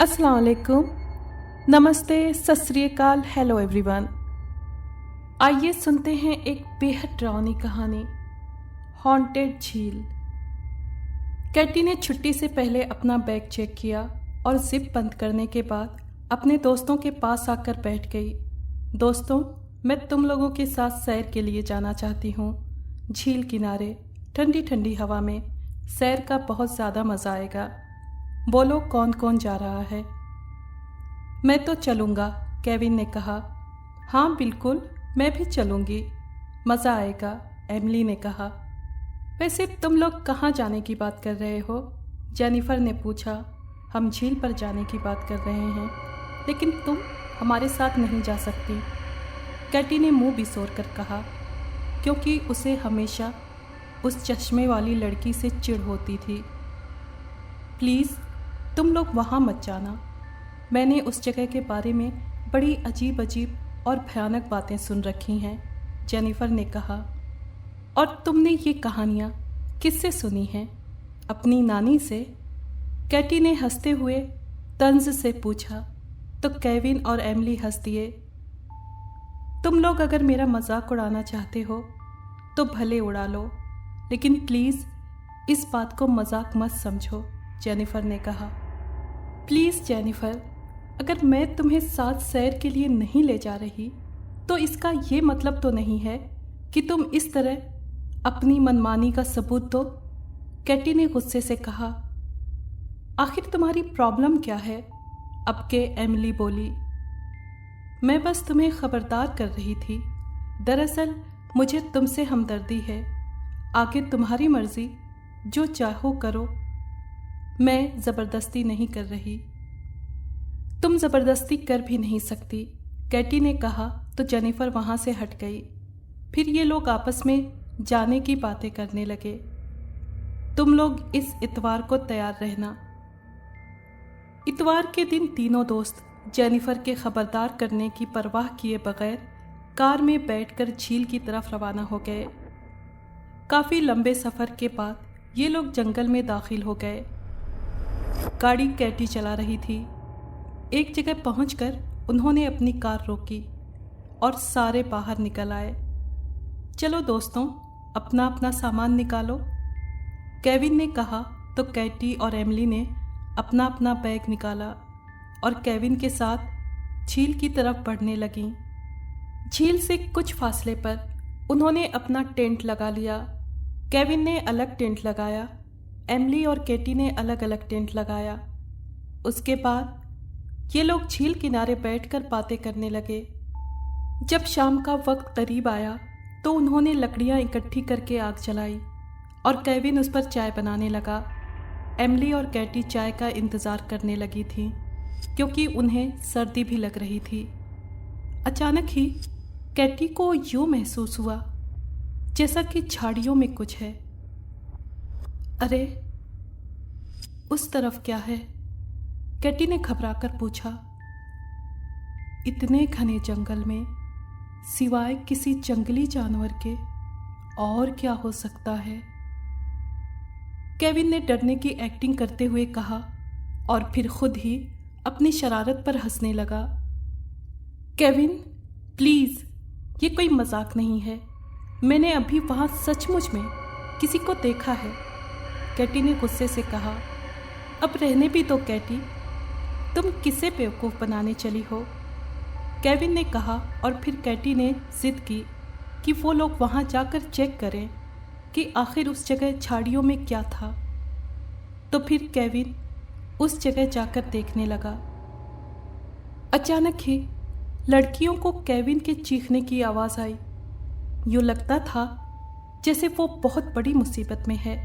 अस्सलाम वालेकुम, नमस्ते, सत श्री अकाल, हेलो एवरीवन। आइए सुनते हैं एक बेहद डरावनी कहानी, हॉन्टेड झील। कैटी ने छुट्टी से पहले अपना बैग चेक किया और जिप बंद करने के बाद अपने दोस्तों के पास आकर बैठ गई। दोस्तों, मैं तुम लोगों के साथ सैर के लिए जाना चाहती हूँ। झील किनारे ठंडी ठंडी हवा में सैर का बहुत ज़्यादा मज़ा आएगा। बोलो कौन कौन जा रहा है? मैं तो चलूँगा, केविन ने कहा। हाँ बिल्कुल, मैं भी चलूँगी, मज़ा आएगा, एमिली ने कहा। वैसे तुम लोग कहाँ जाने की बात कर रहे हो? जेनिफर ने पूछा। हम झील पर जाने की बात कर रहे हैं, लेकिन तुम हमारे साथ नहीं जा सकती, कैटी ने मुंह बिसोर कर कहा, क्योंकि उसे हमेशा उस चश्मे वाली लड़की से चिढ़ होती थी। प्लीज़ तुम लोग वहाँ मत जाना। मैंने उस जगह के बारे में बड़ी अजीब अजीब और भयानक बातें सुन रखी हैं, जेनिफर ने कहा। और तुमने ये कहानियाँ किससे सुनी हैं? अपनी नानी से? कैटी ने हंसते हुए तंज से पूछा, तो केविन और एमिली हंस दिए। तुम लोग अगर मेरा मजाक उड़ाना चाहते हो तो भले उड़ा लो, लेकिन प्लीज़ इस बात को मजाक मत समझो, जेनिफर ने कहा। प्लीज़ जेनिफर, अगर मैं तुम्हें साथ सैर के लिए नहीं ले जा रही तो इसका ये मतलब तो नहीं है कि तुम इस तरह अपनी मनमानी का सबूत दो, कैटी ने गुस्से से कहा। आखिर तुम्हारी प्रॉब्लम क्या है? अब के एमिली बोली। मैं बस तुम्हें खबरदार कर रही थी। दरअसल मुझे तुमसे हमदर्दी है। आगे तुम्हारी मर्जी, जो चाहो करो, मैं ज़बरदस्ती नहीं कर रही। तुम ज़बरदस्ती कर भी नहीं सकती, कैटी ने कहा, तो जेनिफर वहाँ से हट गई। फिर ये लोग आपस में जाने की बातें करने लगे। तुम लोग इस इतवार को तैयार रहना। इतवार के दिन तीनों दोस्त जेनिफर के खबरदार करने की परवाह किए बगैर कार में बैठकर झील की तरफ रवाना हो गए। काफ़ी लंबे सफ़र के बाद ये लोग जंगल में दाखिल हो गए। गाड़ी कैटी चला रही थी। एक जगह पहुंचकर उन्होंने अपनी कार रोकी और सारे बाहर निकल आए। चलो दोस्तों, अपना अपना सामान निकालो, केविन ने कहा, तो कैटी और एमिली ने अपना अपना बैग निकाला और केविन के साथ झील की तरफ बढ़ने लगीं। झील से कुछ फासले पर उन्होंने अपना टेंट लगा लिया। केविन ने अलग टेंट लगाया, एमिली और कैटी ने अलग अलग टेंट लगाया। उसके बाद ये लोग झील किनारे बैठकर बातें करने लगे। जब शाम का वक्त करीब आया तो उन्होंने लकड़ियाँ इकट्ठी करके आग जलाई और केविन उस पर चाय बनाने लगा। एमिली और कैटी चाय का इंतज़ार करने लगी थी, क्योंकि उन्हें सर्दी भी लग रही थी। अचानक ही कैटी को यूँ महसूस हुआ जैसा कि झाड़ियों में कुछ है। अरे, उस तरफ क्या है? कैटी ने घबराकर पूछा। इतने घने जंगल में सिवाय किसी जंगली जानवर के और क्या हो सकता है? केविन ने डरने की एक्टिंग करते हुए कहा और फिर खुद ही अपनी शरारत पर हंसने लगा। केविन, प्लीज़, ये कोई मजाक नहीं है। मैंने अभी वहाँ सचमुच में किसी को देखा है, कैटी ने गुस्से से कहा। अब रहने भी दो कैटी, तुम किसे बेवकूफ़ बनाने चली हो, केविन ने कहा। और फिर कैटी ने जिद की कि वो लोग वहाँ जाकर चेक करें कि आखिर उस जगह झाड़ियों में क्या था। तो फिर केविन उस जगह जाकर देखने लगा। अचानक ही लड़कियों को केविन के चीखने की आवाज़ आई। यूँ लगता था जैसे वो बहुत बड़ी मुसीबत में है।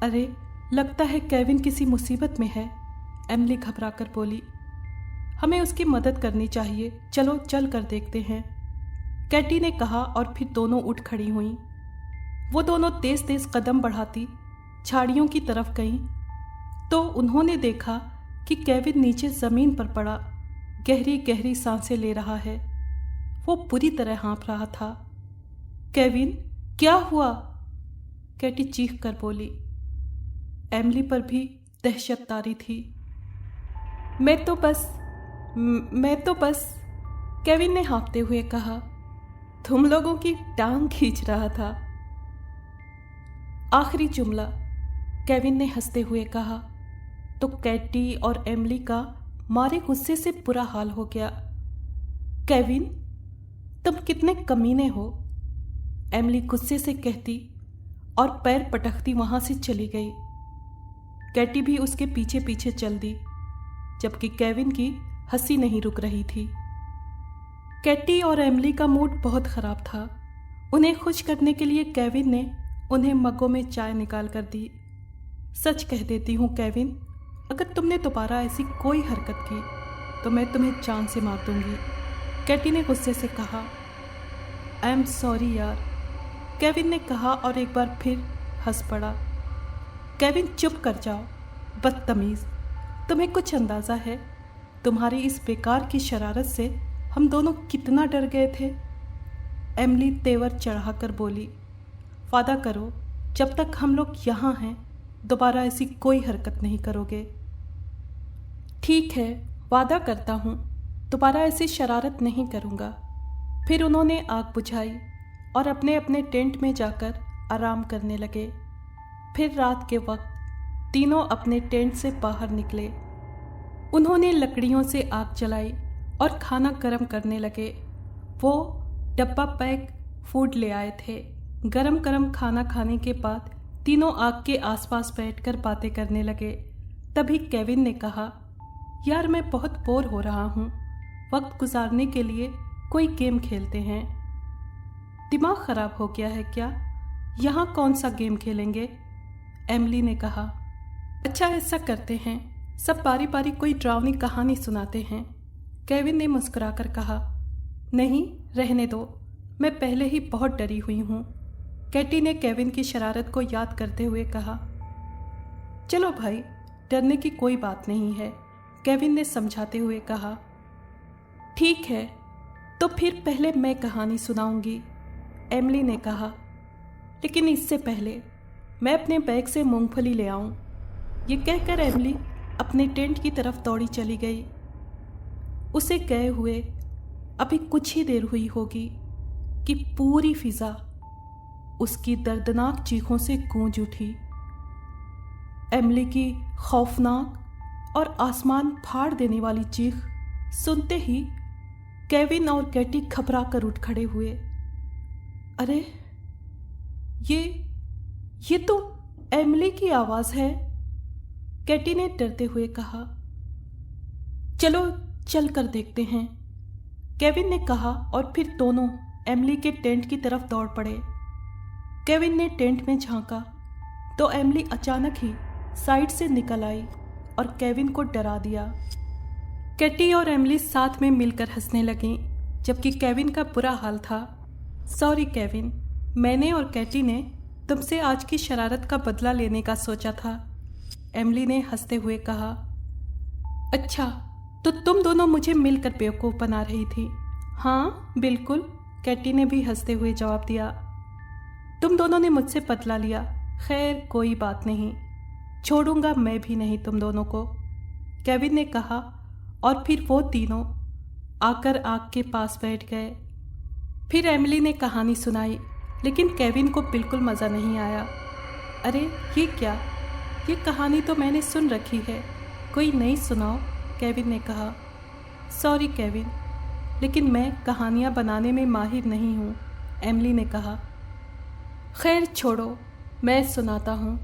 अरे, लगता है केविन किसी मुसीबत में है, एमिली घबराकर बोली। हमें उसकी मदद करनी चाहिए, चलो चल कर देखते हैं, कैटी ने कहा। और फिर दोनों उठ खड़ी हुईं। वो दोनों तेज़ तेज़ कदम बढ़ाती झाड़ियों की तरफ गईं, तो उन्होंने देखा कि केविन नीचे ज़मीन पर पड़ा गहरी गहरी सांसें ले रहा है। वो बुरी तरह हाँफ रहा था। केविन, क्या हुआ? कैटी चीख कर बोली। एमिली पर भी दहशत तारी थी। मैं तो बस केविन ने हाँफते हुए कहा। तुम लोगों की टांग खींच रहा था। आखिरी जुमला केविन ने हंसते हुए कहा तो कैटी और एमिली का मारे गुस्से से बुरा हाल हो गया। केविन, तुम कितने कमीने हो, एमिली गुस्से से कहती और पैर पटकती वहां से चली गई। कैटी भी उसके पीछे पीछे चल दी, जबकि केविन की हंसी नहीं रुक रही थी। कैटी और एमिली का मूड बहुत खराब था। उन्हें खुश करने के लिए केविन ने उन्हें मग्गों में चाय निकाल कर दी। सच कह देती हूँ केविन, अगर तुमने दोबारा ऐसी कोई हरकत की तो मैं तुम्हें जान से मार दूंगी, कैटी ने गुस्से से कहा। आई एम सॉरी यार, केविन ने कहा और एक बार फिर हंस पड़ा। केविन, चुप कर जाओ, बदतमीज़। तुम्हें कुछ अंदाज़ा है तुम्हारी इस बेकार की शरारत से हम दोनों कितना डर गए थे? एमिली तेवर चढ़ाकर बोली। वादा करो जब तक हम लोग यहाँ हैं दोबारा ऐसी कोई हरकत नहीं करोगे। ठीक है, वादा करता हूँ दोबारा ऐसी शरारत नहीं करूँगा। फिर उन्होंने आग बुझाई और अपने अपने टेंट में जाकर आराम करने लगे। फिर रात के वक्त तीनों अपने टेंट से बाहर निकले। उन्होंने लकड़ियों से आग जलाई और खाना गर्म करने लगे। वो डब्बा पैक फूड ले आए थे। गरम गरम खाना खाने के बाद तीनों आग के आसपास बैठकर बातें करने लगे। तभी केविन ने कहा, यार मैं बहुत बोर हो रहा हूँ, वक्त गुजारने के लिए कोई गेम खेलते हैं। दिमाग खराब हो गया है क्या? यहाँ कौन सा गेम खेलेंगे? एमिली ने कहा। अच्छा, ऐसा करते हैं, सब बारी बारी कोई डरावनी कहानी सुनाते हैं, केविन ने मुस्कुराकर कहा। नहीं, रहने दो, मैं पहले ही बहुत डरी हुई हूँ, कैटी ने केविन की शरारत को याद करते हुए कहा। चलो भाई, डरने की कोई बात नहीं है, केविन ने समझाते हुए कहा। ठीक है, तो फिर पहले मैं कहानी सुनाऊंगी, एमिली ने कहा। लेकिन इससे पहले मैं अपने बैग से मूंगफली ले आऊं। ये कहकर एमिली अपने टेंट की तरफ दौड़ी चली गई। उसे गए हुए अभी कुछ ही देर हुई होगी कि पूरी फिजा उसकी दर्दनाक चीखों से गूंज उठी। एमिली की खौफनाक और आसमान फाड़ देने वाली चीख सुनते ही केविन और कैटी घबरा कर उठ खड़े हुए। अरे, ये तो एमिली की आवाज़ है, कैटी ने डरते हुए कहा। चलो चल कर देखते हैं, केविन ने कहा और फिर दोनों एमिली के टेंट की तरफ दौड़ पड़े। केविन ने टेंट में झांका तो एमिली अचानक ही साइड से निकल आई और केविन को डरा दिया। कैटी और एमिली साथ में मिलकर हंसने लगीं, जबकि केविन का बुरा हाल था। सॉरी केविन, मैंने और कैटी ने तुमसे आज की शरारत का बदला लेने का सोचा था, एमिली ने हंसते हुए कहा। अच्छा, तो तुम दोनों मुझे मिलकर बेवकूफ़ बना रही थी? हाँ बिल्कुल, कैटी ने भी हंसते हुए जवाब दिया। तुम दोनों ने मुझसे बदला लिया, खैर कोई बात नहीं, छोड़ूंगा मैं भी नहीं तुम दोनों को, केविन ने कहा। और फिर वो तीनों आकर आग के पास बैठ गए। फिर एमिली ने कहानी सुनाई, लेकिन केविन को बिल्कुल मज़ा नहीं आया। अरे ये क्या, ये कहानी तो मैंने सुन रखी है, कोई नई सुनाओ, केविन ने कहा। सॉरी केविन, लेकिन मैं कहानियाँ बनाने में माहिर नहीं हूँ, एमिली ने कहा। खैर छोड़ो, मैं सुनाता हूँ,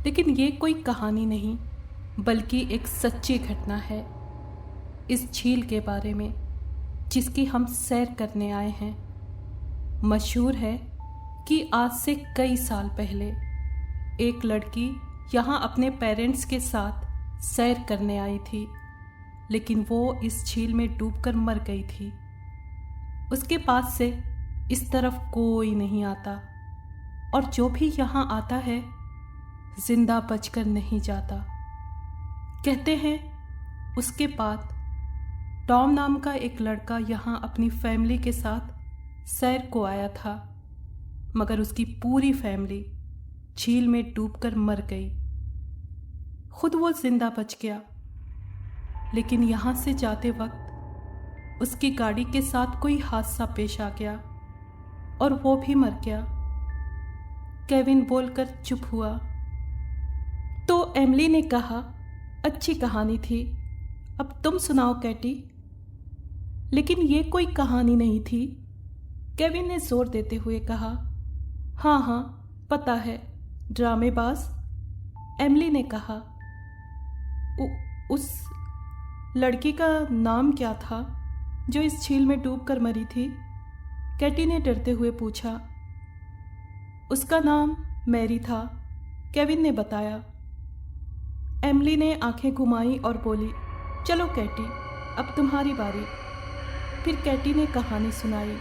लेकिन ये कोई कहानी नहीं बल्कि एक सच्ची घटना है, इस झील के बारे में जिसकी हम सैर करने आए हैं। मशहूर है कि आज से कई साल पहले एक लड़की यहाँ अपने पेरेंट्स के साथ सैर करने आई थी, लेकिन वो इस झील में डूबकर मर गई थी। उसके पास से इस तरफ कोई नहीं आता, और जो भी यहाँ आता है जिंदा बचकर नहीं जाता। कहते हैं उसके बाद टॉम नाम का एक लड़का यहाँ अपनी फैमिली के साथ सैर को आया था। मगर उसकी पूरी फैमिली झील में डूबकर मर गई। खुद वो जिंदा बच गया, लेकिन यहाँ से जाते वक्त उसकी गाड़ी के साथ कोई हादसा पेश आ गया और वो भी मर गया। केविन बोलकर चुप हुआ। तो एमिली ने कहा, अच्छी कहानी थी, अब तुम सुनाओ कैटी। लेकिन ये कोई कहानी नहीं थी, केविन ने जोर देते हुए कहा। हाँ हाँ पता है, ड्रामेबाज, एमिली ने कहा। उस लड़की का नाम क्या था जो इस झील में डूबकर मरी थी? कैटी ने डरते हुए पूछा। उसका नाम मैरी था, केविन ने बताया। एमिली ने आंखें घुमाई और बोली, चलो कैटी, अब तुम्हारी बारी। फिर कैटी ने कहानी सुनाई।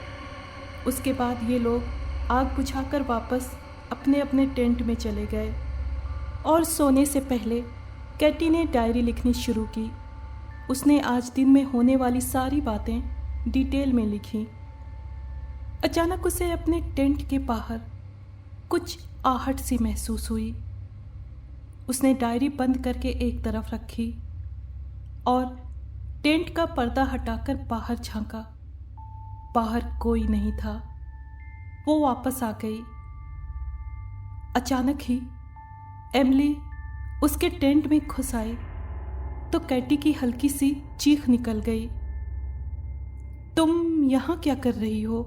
उसके बाद ये लोग आग बुझाकर वापस अपने अपने टेंट में चले गए और सोने से पहले कैटी ने डायरी लिखनी शुरू की। उसने आज दिन में होने वाली सारी बातें डिटेल में लिखी। अचानक उसे अपने टेंट के बाहर कुछ आहट सी महसूस हुई। उसने डायरी बंद करके एक तरफ रखी और टेंट का पर्दा हटाकर बाहर झांका। बाहर कोई नहीं था। वो वापस आ गई। अचानक ही एमिली उसके टेंट में घुस आई तो कैटी की हल्की सी चीख निकल गई। तुम यहाँ क्या कर रही हो?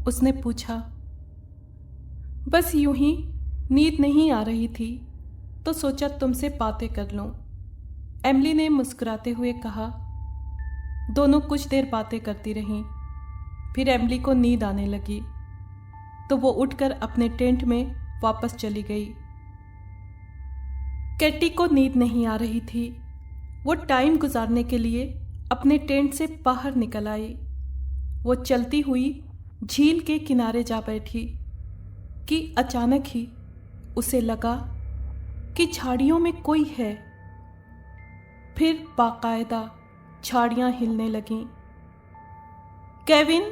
उसने पूछा। बस यूं ही, नींद नहीं आ रही थी तो सोचा तुमसे बातें कर लूं, एमिली ने मुस्कुराते हुए कहा। दोनों कुछ देर बातें करती रहीं। फिर एमिली को नींद आने लगी तो वो उठकर अपने टेंट में वापस चली गई। कैटी को नींद नहीं आ रही थी। वो टाइम गुजारने के लिए अपने टेंट से बाहर निकल आई। वो चलती हुई झील के किनारे जा बैठी कि अचानक ही उसे लगा कि झाड़ियों में कोई है। फिर बाकायदा झाड़ियां हिलने लगीं। केविन,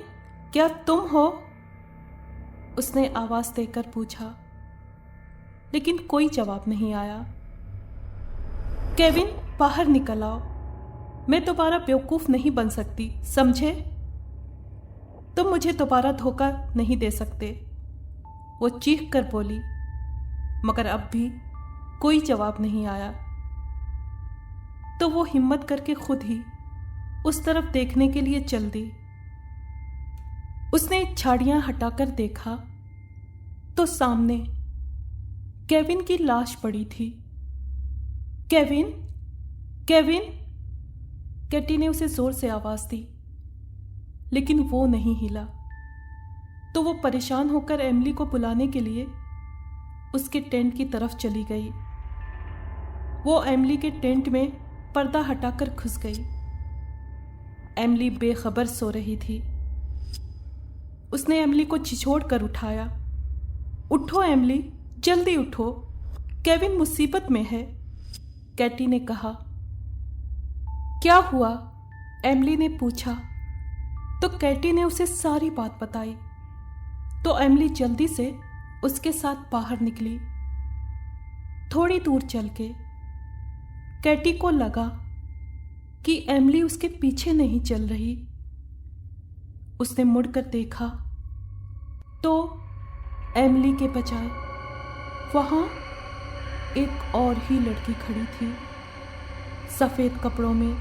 क्या तुम हो? उसने आवाज देकर पूछा, लेकिन कोई जवाब नहीं आया। केविन, बाहर निकल आओ, मैं दोबारा बेवकूफ नहीं बन सकती, समझे? तुम मुझे दोबारा धोखा नहीं दे सकते, वो चीख कर बोली। मगर अब भी कोई जवाब नहीं आया। तो वो हिम्मत करके खुद ही उस तरफ देखने के लिए चल दी। उसने झाड़ियां हटाकर देखा तो सामने केविन की लाश पड़ी थी। केविन, केविन, कैटी ने उसे जोर से आवाज दी, लेकिन वो नहीं हिला। तो वो परेशान होकर एमिली को बुलाने के लिए उसके टेंट की तरफ चली गई। वो एमिली के टेंट में पर्दा हटाकर घुस गई। एमिली बेखबर सो रही थी। उसने एमिली को झिझोड़ कर उठाया। उठो एमिली, जल्दी उठो, केविन मुसीबत में है, कैटी ने कहा। क्या हुआ? एमिली ने पूछा। तो कैटी ने उसे सारी बात बताई। तो एमिली जल्दी से उसके साथ बाहर निकली। थोड़ी दूर चल के कैटी को लगा कि एमिली उसके पीछे नहीं चल रही। उसने मुड़कर देखा तो एमिली के बजाय वहां एक और ही लड़की खड़ी थी। सफेद कपड़ों में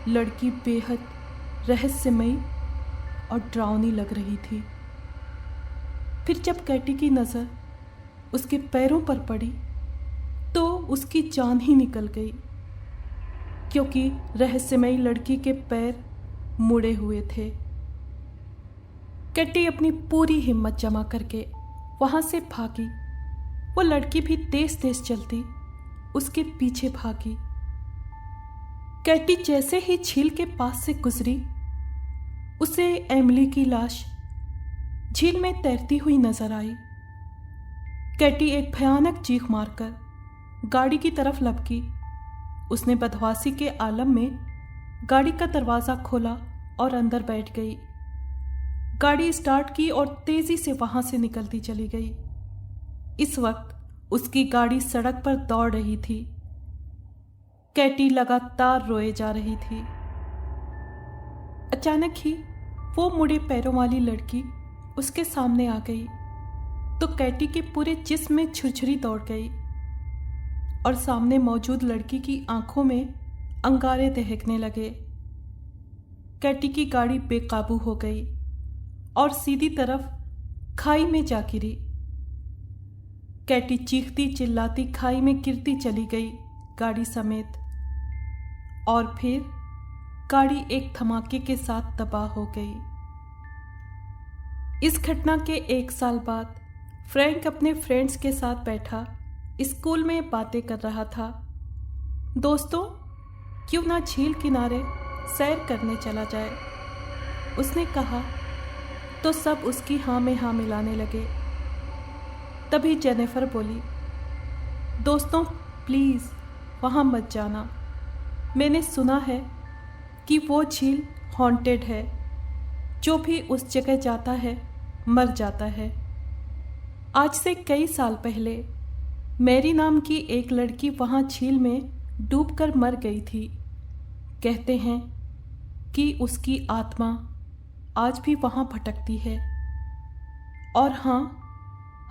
लड़की बेहद रहस्यमयी और डरावनी लग रही थी। फिर जब कैटी की नजर उसके पैरों पर पड़ी तो उसकी जान ही निकल गई, क्योंकि रहस्यमयी लड़की के पैर मुड़े हुए थे। कैटी अपनी पूरी हिम्मत जमा करके वहां से भागी। वो लड़की भी तेज तेज चलती उसके पीछे भागी। कैटी जैसे ही झील के पास से गुजरी, उसे एमिली की लाश झील में तैरती हुई नजर आई। कैटी एक भयानक चीख मारकर गाड़ी की तरफ लपकी। उसने बदहवासी के आलम में गाड़ी का दरवाजा खोला और अंदर बैठ गई। गाड़ी स्टार्ट की और तेजी से वहां से निकलती चली गई। इस वक्त उसकी गाड़ी सड़क पर दौड़ रही थी। कैटी लगातार रोए जा रही थी। अचानक ही वो मुड़े पैरों वाली लड़की उसके सामने आ गई तो कैटी के पूरे जिस्म में छुरछुरी दौड़ गई और सामने मौजूद लड़की की आंखों में अंगारे दहकने लगे। कैटी की गाड़ी बेकाबू हो गई और सीधी तरफ खाई में जा गिरी। कैटी चीखती चिल्लाती खाई में गिरती चली गई गाड़ी समेत, और फिर गाड़ी एक धमाके के साथ तबाह हो गई। इस घटना के 1 साल बाद फ्रैंक अपने फ्रेंड्स के साथ बैठा स्कूल में बातें कर रहा था। दोस्तों, क्यों ना झील किनारे सैर करने चला जाए, उसने कहा तो सब उसकी हाँ में हाँ मिलाने लगे। तभी जेनिफर बोली, दोस्तों प्लीज़ वहाँ मत जाना, मैंने सुना है कि वो झील हॉन्टेड है, जो भी उस जगह जाता है मर जाता है। आज से कई साल पहले मैरी नाम की एक लड़की वहाँ झील में डूबकर मर गई थी। कहते हैं कि उसकी आत्मा आज भी वहाँ भटकती है। और हाँ,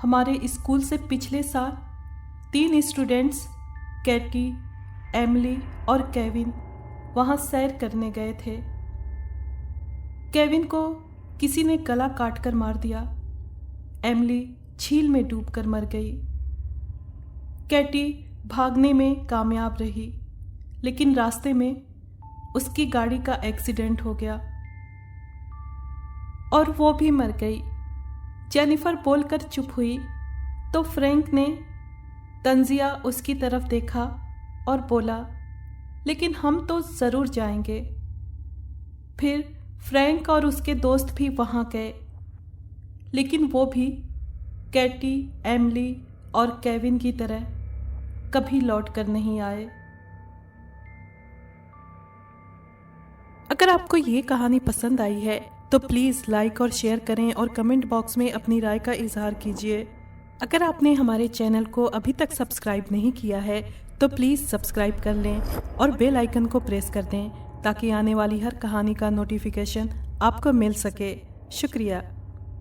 हमारे स्कूल से पिछले साल 3 स्टूडेंट्स कैटी, एमिली और केविन वहाँ सैर करने गए थे। केविन को किसी ने गला काटकर मार दिया। एमिली झील में डूबकर मर गई। कैटी भागने में कामयाब रही, लेकिन रास्ते में उसकी गाड़ी का एक्सीडेंट हो गया और वो भी मर गई। जेनिफर बोलकर चुप हुई तो फ्रैंक ने तंजिया उसकी तरफ देखा और बोला, लेकिन हम तो ज़रूर जाएंगे। फिर फ्रैंक और उसके दोस्त भी वहाँ गए, लेकिन वो भी कैटी, एमिली और केविन की तरह कभी लौट कर नहीं आए। अगर आपको ये कहानी पसंद आई है तो प्लीज़ लाइक और शेयर करें और कमेंट बॉक्स में अपनी राय का इजहार कीजिए। अगर आपने हमारे चैनल को अभी तक सब्सक्राइब नहीं किया है तो प्लीज़ सब्सक्राइब कर लें और बेल आइकन को प्रेस कर दें ताकि आने वाली हर कहानी का नोटिफिकेशन आपको मिल सके। शुक्रिया।